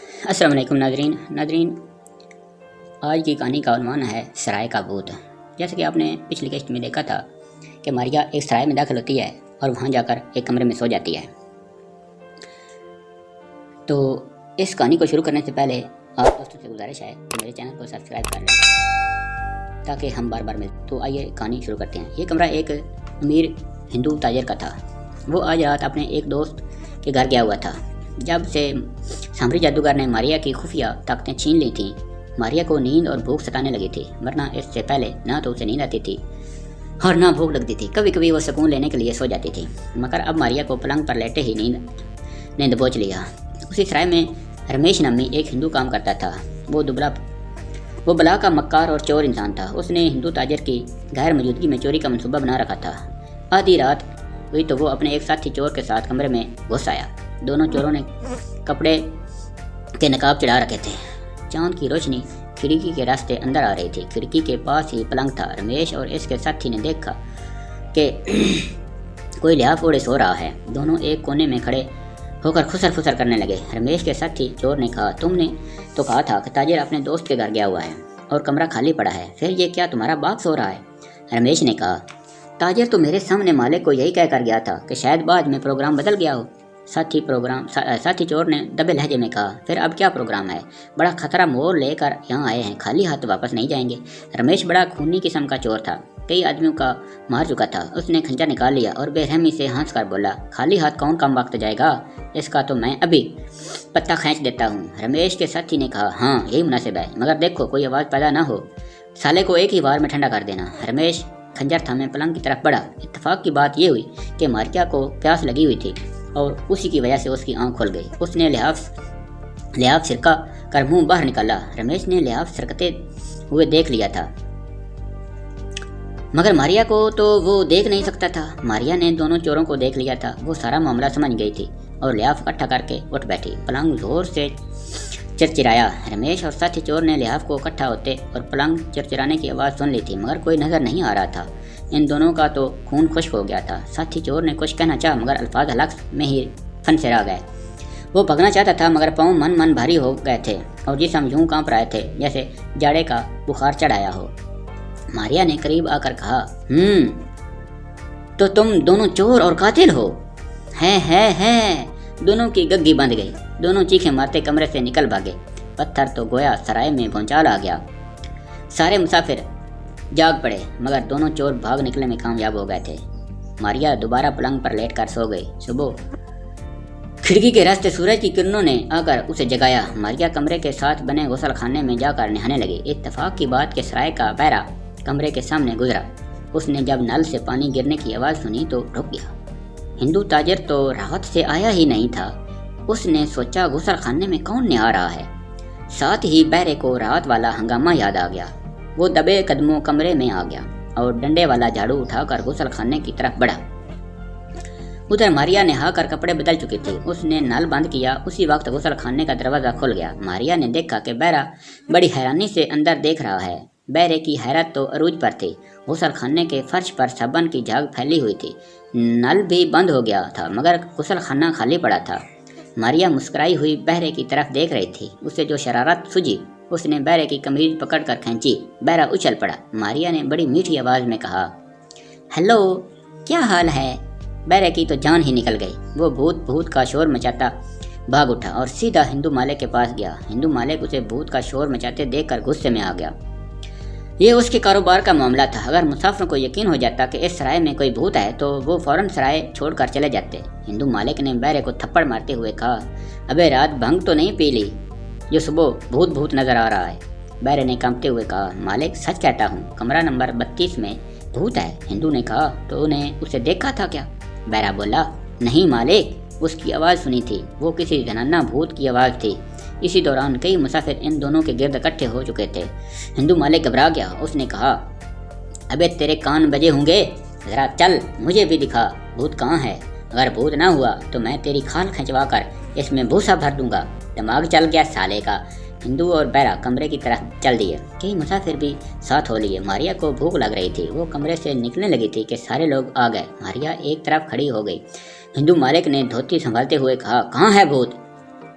السلام علیکم ناظرین آج کی کہانی کا عنوان ہے سرائے کا بھوت۔ جیسے کہ آپ نے پچھلی قسط میں دیکھا تھا کہ ماریا ایک سرائے میں داخل ہوتی ہے اور وہاں جا کر ایک کمرے میں سو جاتی ہے۔ تو اس کہانی کو شروع کرنے سے پہلے آپ دوستوں سے گزارش ہے کہ میرے چینل کو سبسکرائب کر لیں تاکہ ہم بار بار ملیں۔ تو آئیے کہانی شروع کرتے ہیں۔ یہ کمرہ ایک امیر ہندو تاجر کا تھا۔ وہ آج رات اپنے ایک دوست کے گھر گیا ہوا تھا۔ جب سے سامری جادوگر نے ماریا کی خفیہ طاقتیں چھین لی تھیں، ماریا کو نیند اور بھوک ستانے لگی تھی، ورنہ اس سے پہلے نہ تو اسے نیند آتی تھی اور نہ بھوک لگتی تھی۔ کبھی کبھی وہ سکون لینے کے لیے سو جاتی تھی، مگر اب ماریا کو پلنگ پر لیٹے ہی نیند نے دبوچ لیا۔ اسی سرائے میں رمیش نامی ایک ہندو کام کرتا تھا۔ وہ بلا کا مکار اور چور انسان تھا۔ اس نے ہندو تاجر کی غیر موجودگی میں چوری کا منصوبہ بنا رکھا تھا۔ آدھی رات ہوئی تو وہ اپنے ایک ساتھی چور کے ساتھ کمرے میں گھس آیا۔ دونوں چوروں نے کپڑے کے نقاب چڑھا رکھے تھے۔ چاند کی روشنی کھڑکی کے راستے اندر آ رہی تھی۔ کھڑکی کے پاس ہی پلنگ تھا۔ رمیش اور اس کے ساتھی نے دیکھا کہ کوئی لحاف اوڑھے سو رہا ہے۔ دونوں ایک کونے میں کھڑے ہو کر خسر خسر کرنے لگے۔ رمیش کے ساتھی چور نے کہا، تم نے تو کہا تھا کہ تاجر اپنے دوست کے گھر گیا ہوا ہے اور کمرہ خالی پڑا ہے، پھر یہ کیا تمہارا باپ سو رہا ہے؟ رمیش نے کہا، تاجر تو میرے سامنے مالک کو یہی کہہ کر گیا تھا کہ شاید بعد میں پروگرام بدل گیا ہو۔ ساتھی چور نے دبے لہجے میں کہا، پھر اب کیا پروگرام ہے؟ بڑا خطرہ مول لے کر یہاں آئے ہیں، خالی ہاتھ واپس نہیں جائیں گے۔ رمیش بڑا خونی قسم کا چور تھا، کئی آدمیوں کا مار چکا تھا۔ اس نے کھنجر نکال لیا اور بے رحمی سے ہنس کر بولا، خالی ہاتھ کون کم وقت جائے گا؟ اس کا تو میں ابھی پتہ کھینچ دیتا ہوں۔ رمیش کے ساتھی نے کہا، ہاں یہی مناسب ہے، مگر دیکھو کوئی آواز پیدا نہ ہو، سالے کو ایک ہی وار میں ٹھنڈا کر دینا۔ رمیش کھنجر تھامے پلنگ کی طرف بڑھا۔ اتفاق کی بات یہ ہوئی کہ ماریا کو پیاس لگی ہوئی تھی اور اسی کی وجہ سے اس کی آنکھ کھل گئی۔ اس نے لحاف سرکا کر منہ باہر نکالا۔ رمیش نے لحاف سرکتے ہوئے دیکھ لیا تھا، مگر ماریا کو تو وہ دیکھ نہیں سکتا تھا۔ ماریا نے دونوں چوروں کو دیکھ لیا تھا۔ وہ سارا معاملہ سمجھ گئی تھی اور لحاف اکٹھا کر کے اٹھ بیٹھی۔ پلنگ زور سے چرچرایا۔ رمیش اور ساتھی چور نے لحاف کو اکٹھا ہوتے اور پلنگ چرچرانے کی آواز سن لی تھی، مگر کوئی نظر نہیں آ رہا تھا۔ ان دونوں کا تو خون خشک ہو گیا تھا۔ ساتھی چور نے کچھ کہنا چاہا، مگر الفاظ حلق میں ہی فن سے رہ گئے۔ وہ بھگنا چاہتا تھا، مگر پاؤں من بھاری ہو گئے تھے اور جسم یوں کانپ رہے تھے جیسے جاڑے کا بخار چڑھ آیا ہو۔ ماریا نے قریب آ کر کہا، تو تم دونوں چور اور قاتل ہو؟ ہے۔ دونوں کی گگی بند گئی۔ دونوں چیخیں مارتے کمرے سے نکل بھاگے۔ پتھر تو گویا سرائے میں بھونچال آ گیا۔ سارے مسافر جاگ پڑے، مگر دونوں چور بھاگ نکلنے میں کامیاب ہو گئے تھے۔ ماریا دوبارہ پلنگ پر لیٹ کر سو گئی۔ صبح کھڑکی کے راستے سورج کی کرنوں نے آ کر اسے جگایا۔ ماریا کمرے کے ساتھ بنے غسل خانے میں جا کر نہانے لگی۔ اتفاق کی بات کہ سرائے کا بہرا کمرے کے سامنے گزرا۔ اس نے جب نل سے پانی گرنے کی آواز سنی تو رک گیا۔ ہندو تاجر تو رات سے آیا ہی نہیں تھا۔ اس نے سوچا، غسل خانے میں کون نہا رہا ہے؟ ساتھ ہی بہرے کو رات والا ہنگامہ یاد آ گیا۔ وہ دبے قدموں کمرے میں آ گیا اور ڈنڈے والا جھاڑو اٹھا کر غسل خانے کی طرف بڑھا۔ ادھر ماریا نہا کر کپڑے بدل چکی تھی۔ اس نے نل بند کیا، اسی وقت غسل خانے کا دروازہ کھل گیا۔ ماریا نے دیکھا کہ بہرا بڑی حیرانی سے اندر دیکھ رہا ہے۔ بہرے کی حیرت تو عروج پر تھی۔ غسل خانے کے فرش پر صابن کی جھاگ پھیلی ہوئی تھی۔ نل بھی بند ہو گیا تھا، مگر غسل خانہ خالی پڑا تھا۔ ماریا مسکرائی ہوئی بہرے کی طرف دیکھ رہی تھی۔ اسے جو شرارت سوجی، اس نے بہرے کی قمیض پکڑ کر کھینچی۔ بہرا اچھل پڑا۔ ماریا نے بڑی میٹھی آواز میں کہا، ہیلو، کیا حال ہے؟ بہرے کی تو جان ہی نکل گئی۔ وہ بھوت کا شور مچاتا بھاگ اٹھا اور سیدھا ہندو مالک کے پاس گیا۔ ہندو مالک اسے بھوت کا شور مچاتے دیکھ کر غصے میں آ گیا۔ یہ اس کے کاروبار کا معاملہ تھا۔ اگر مسافروں کو یقین ہو جاتا کہ اس سرائے میں کوئی بھوت ہے تو وہ فوراً سرائے چھوڑ کر چلے جاتے۔ ہندو مالک نے بہرے کو تھپڑ مارتے ہوئے کہا، ابے رات بھنگ تو نہیں پی لی جو صبح بھوت نظر آ رہا ہے؟ بہرے نے کانپتے ہوئے کہا، مالک سچ کہتا ہوں، کمرہ نمبر 32 میں بھوت ہے۔ ہندو نے کہا، تو نے اسے دیکھا تھا کیا؟ بہرا بولا، نہیں مالک، اس کی آواز سنی تھی، وہ کسی زنانہ بھوت کی آواز تھی۔ اسی دوران کئی مسافر ان دونوں کے گرد اکٹھے ہو چکے تھے۔ ہندو مالک گھبرا گیا۔ اس نے کہا، ابے تیرے کان بجے ہوں گے، ذرا چل مجھے بھی دکھا، بھوت کہاں ہے؟ اگر بھوت نہ ہوا تو میں تیری کھال کھنچوا کر اس میں بھوسا بھر دوں گا۔ دماغ چل گیا سالے کا۔ ہندو اور بہرا کمرے کی طرف چل دیے۔ کئی مسافر بھی ساتھ ہو لیے۔ ماریا کو بھوک لگ رہی تھی۔ وہ کمرے سے نکلنے لگی تھی کہ سارے لوگ آ گئے۔ ماریا ایک طرف کھڑی ہو گئی۔ ہندو مالک نے دھوتی سنبھالتے ہوئے کہا، کہاں ہے بھوت؟